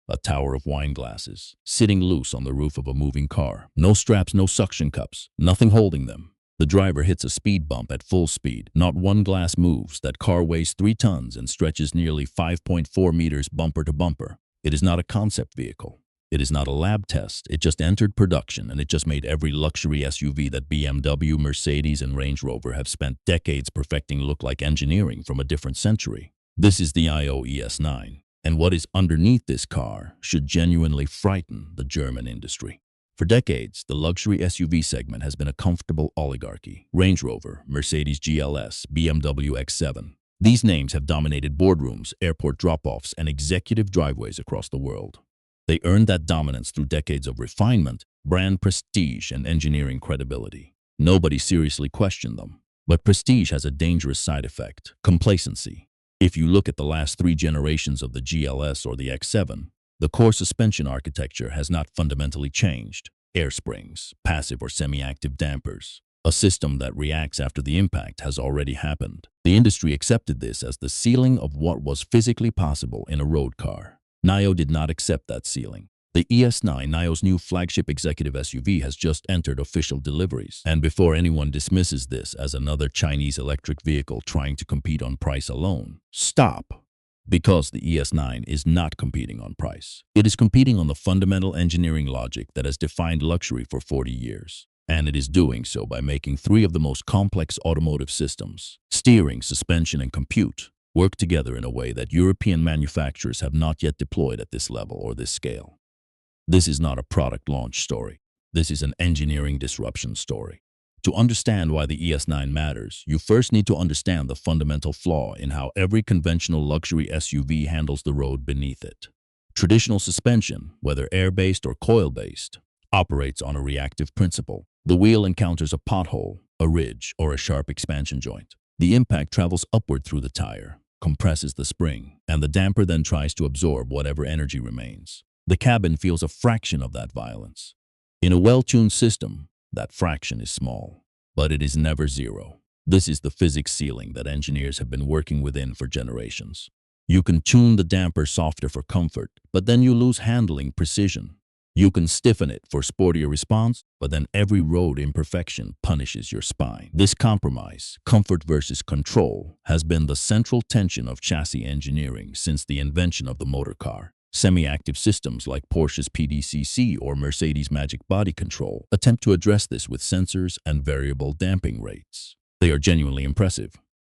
a tower of wine glasses, sitting loose on the roof of a moving car. No straps, no suction cups, nothing holding them. The driver hits a speed bump at full speed. Not one glass moves. That car weighs 3 tons and stretches nearly 5.4 meters bumper to bumper. It is not a concept vehicle. It is not a lab test. It just entered production, and it just made every luxury SUV that BMW, Mercedes, and Range Rover have spent decades perfecting look like engineering from a different century. This is the NIO ES9, and what is underneath this car should genuinely frighten the German industry. For decades, the luxury SUV segment has been a comfortable oligarchy. Range Rover, Mercedes GLS, BMW X7. These names have dominated boardrooms, airport drop-offs, and executive driveways across the world. They earned that dominance through decades of refinement, brand prestige, and engineering credibility. Nobody seriously questioned them. But prestige has a dangerous side effect: complacency. If you look at the last 3 generations of the GLS or the X7, the core suspension architecture has not fundamentally changed. Air springs, passive or semi-active dampers. A system that reacts after the impact has already happened. The industry accepted this as the ceiling of what was physically possible in a road car. NIO did not accept that ceiling. The ES9, NIO's new flagship executive SUV, has just entered official deliveries. And before anyone dismisses this as another Chinese electric vehicle trying to compete on price alone, stop. Because the ES9 is not competing on price. It is competing on the fundamental engineering logic that has defined luxury for 40 years. And it is doing so by making 3 of the most complex automotive systems, steering, suspension, and compute, work together in a way that European manufacturers have not yet deployed at this level or this scale. This is not a product launch story. This is an engineering disruption story. To understand why the ES9 matters, you first need to understand the fundamental flaw in how every conventional luxury SUV handles the road beneath it. Traditional suspension, whether air-based or coil-based, operates on a reactive principle. The wheel encounters a pothole, a ridge, or a sharp expansion joint. The impact travels upward through the tire, compresses the spring, and the damper then tries to absorb whatever energy remains. The cabin feels a fraction of that violence. In a well-tuned system, that fraction is small, but it is never zero. This is the physics ceiling that engineers have been working within for generations. You can tune the damper softer for comfort, but then you lose handling precision. You can stiffen it for sportier response, but then every road imperfection punishes your spine. This compromise, comfort versus control, has been the central tension of chassis engineering since the invention of the motor car. Semi-active systems like Porsche's PDCC or Mercedes' Magic Body Control attempt to address this with sensors and variable damping rates. They are genuinely impressive,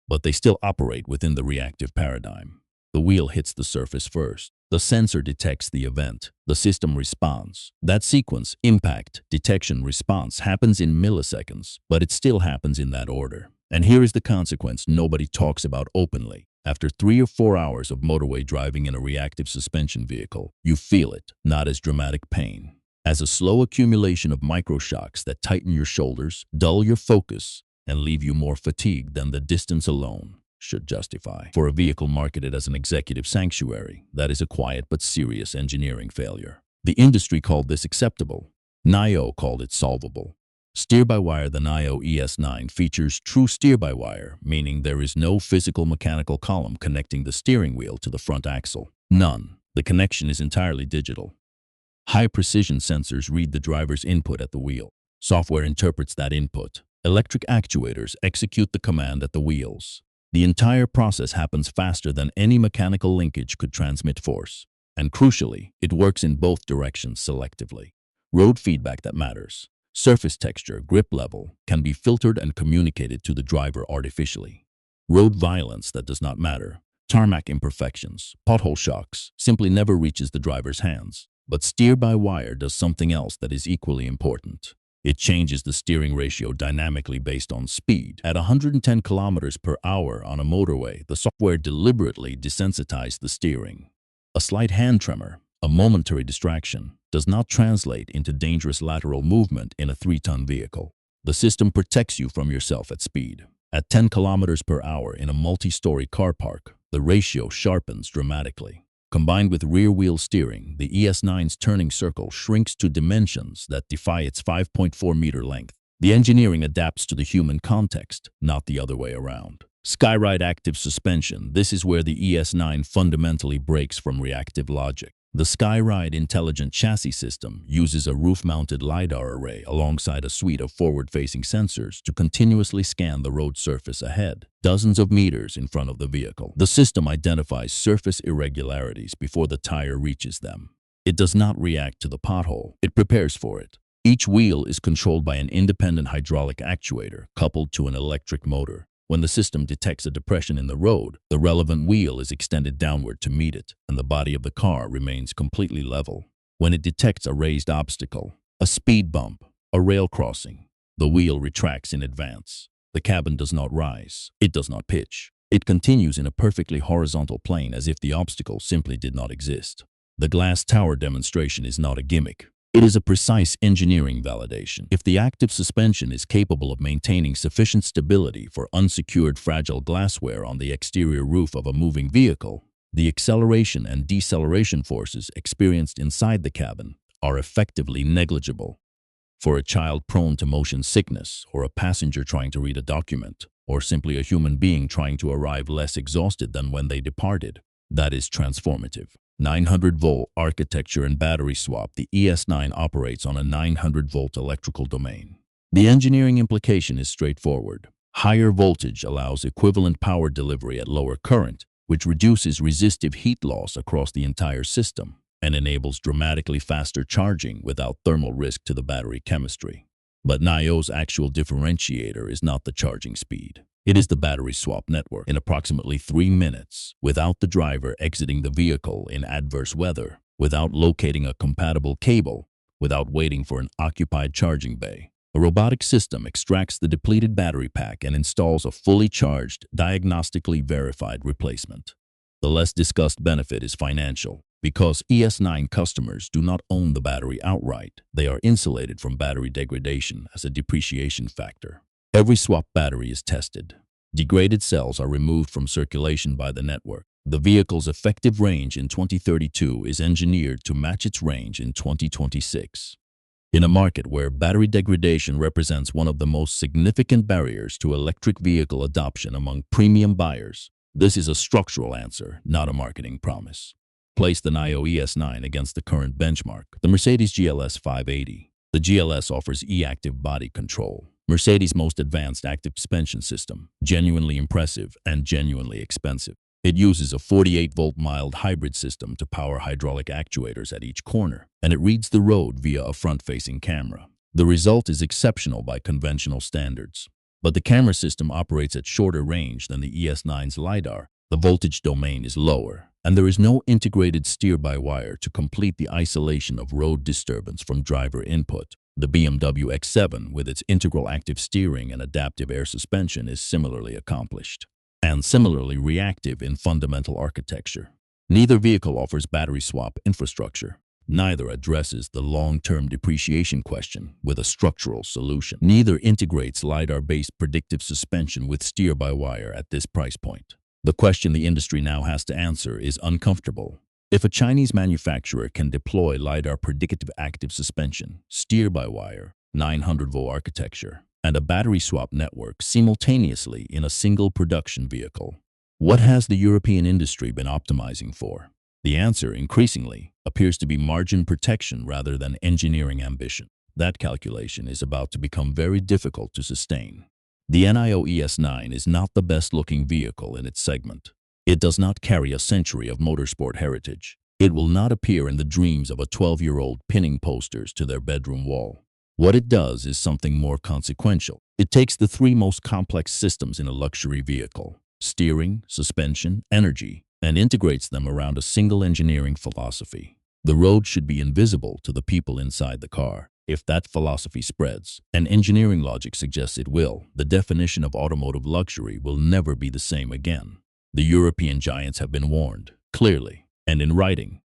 but they still operate within the reactive paradigm. The wheel hits the surface first. The sensor detects the event. The system responds. That sequence, impact, detection, response, happens in milliseconds, but it still happens in that order. And here is the consequence nobody talks about openly. After 3 or 4 hours of motorway driving in a reactive suspension vehicle, you feel it, not as dramatic pain, as a slow accumulation of microshocks that tighten your shoulders, dull your focus, and leave you more fatigued than the distance alone should justify. For a vehicle marketed as an executive sanctuary, that is a quiet but serious engineering failure. The industry called this acceptable. NIO called it solvable. Steer-by-wire. The NIO ES9 features true steer-by-wire, meaning there is no physical mechanical column connecting the steering wheel to the front axle. None. The connection is entirely digital. High-precision sensors read the driver's input at the wheel. Software interprets that input. Electric actuators execute the command at the wheels. The entire process happens faster than any mechanical linkage could transmit force. And crucially, it works in both directions selectively. Road feedback that matters. Surface texture, grip level, can be filtered and communicated to the driver artificially. Road violence that does not matter. Tarmac imperfections, pothole shocks, simply never reaches the driver's hands. But steer-by-wire does something else that is equally important. It changes the steering ratio dynamically based on speed. At 110 kilometers per hour on a motorway, the software deliberately desensitized the steering. A slight hand tremor, a momentary distraction, does not translate into dangerous lateral movement in a 3-ton vehicle. The system protects you from yourself at speed. At 10 kilometers per hour in a multi-story car park, the ratio sharpens dramatically. Combined with rear-wheel steering, the ES9's turning circle shrinks to dimensions that defy its 5.4-meter length. The engineering adapts to the human context, not the other way around. Skyride active suspension. This is where the ES9 fundamentally breaks from reactive logic. The Skyride Intelligent Chassis System uses a roof-mounted LiDAR array alongside a suite of forward-facing sensors to continuously scan the road surface ahead, dozens of meters in front of the vehicle. The system identifies surface irregularities before the tire reaches them. It does not react to the pothole, it prepares for it. Each wheel is controlled by an independent hydraulic actuator coupled to an electric motor. When the system detects a depression in the road, the relevant wheel is extended downward to meet it, and the body of the car remains completely level. When it detects a raised obstacle, a speed bump, a rail crossing, the wheel retracts in advance. The cabin does not rise. It does not pitch. It continues in a perfectly horizontal plane as if the obstacle simply did not exist. The glass tower demonstration is not a gimmick. It is a precise engineering validation. If the active suspension is capable of maintaining sufficient stability for unsecured fragile glassware on the exterior roof of a moving vehicle, the acceleration and deceleration forces experienced inside the cabin are effectively negligible. For a child prone to motion sickness, or a passenger trying to read a document, or simply a human being trying to arrive less exhausted than when they departed, that is transformative. 900-volt architecture and battery swap. The ES9 operates on a 900-volt electrical domain. The engineering implication is straightforward. Higher voltage allows equivalent power delivery at lower current, which reduces resistive heat loss across the entire system and enables dramatically faster charging without thermal risk to the battery chemistry. But NIO's actual differentiator is not the charging speed. It is the battery swap network. In approximately 3 minutes, without the driver exiting the vehicle in adverse weather, without locating a compatible cable, without waiting for an occupied charging bay, a robotic system extracts the depleted battery pack and installs a fully charged, diagnostically verified replacement. The less discussed benefit is financial. Because ES9 customers do not own the battery outright, they are insulated from battery degradation as a depreciation factor. Every swap battery is tested. Degraded cells are removed from circulation by the network. The vehicle's effective range in 2032 is engineered to match its range in 2026. In a market where battery degradation represents one of the most significant barriers to electric vehicle adoption among premium buyers, this is a structural answer, not a marketing promise. Place the NIO ES9 against the current benchmark, the Mercedes GLS 580. The GLS offers e-active body control, Mercedes' most advanced active suspension system, genuinely impressive and genuinely expensive. It uses a 48-volt mild hybrid system to power hydraulic actuators at each corner, and it reads the road via a front-facing camera. The result is exceptional by conventional standards. But the camera system operates at shorter range than the ES9's LiDAR. The voltage domain is lower, and there is no integrated steer-by-wire to complete the isolation of road disturbance from driver input. The BMW X7, with its integral active steering and adaptive air suspension, is similarly accomplished and similarly reactive in fundamental architecture. Neither vehicle offers battery swap infrastructure. Neither addresses the long-term depreciation question with a structural solution. Neither integrates LiDAR-based predictive suspension with steer-by-wire at this price point. The question the industry now has to answer is uncomfortable. If a Chinese manufacturer can deploy LiDAR predictive active suspension, steer-by-wire, 900-volt architecture, and a battery swap network simultaneously in a single production vehicle, what has the European industry been optimizing for? The answer, increasingly, appears to be margin protection rather than engineering ambition. That calculation is about to become very difficult to sustain. The NIO ES9 is not the best-looking vehicle in its segment. It does not carry a century of motorsport heritage. It will not appear in the dreams of a 12-year-old pinning posters to their bedroom wall. What it does is something more consequential. It takes the three most complex systems in a luxury vehicle, steering, suspension, energy, and integrates them around a single engineering philosophy. The road should be invisible to the people inside the car. If that philosophy spreads, and engineering logic suggests it will, the definition of automotive luxury will never be the same again. The European giants have been warned, clearly, and in writing.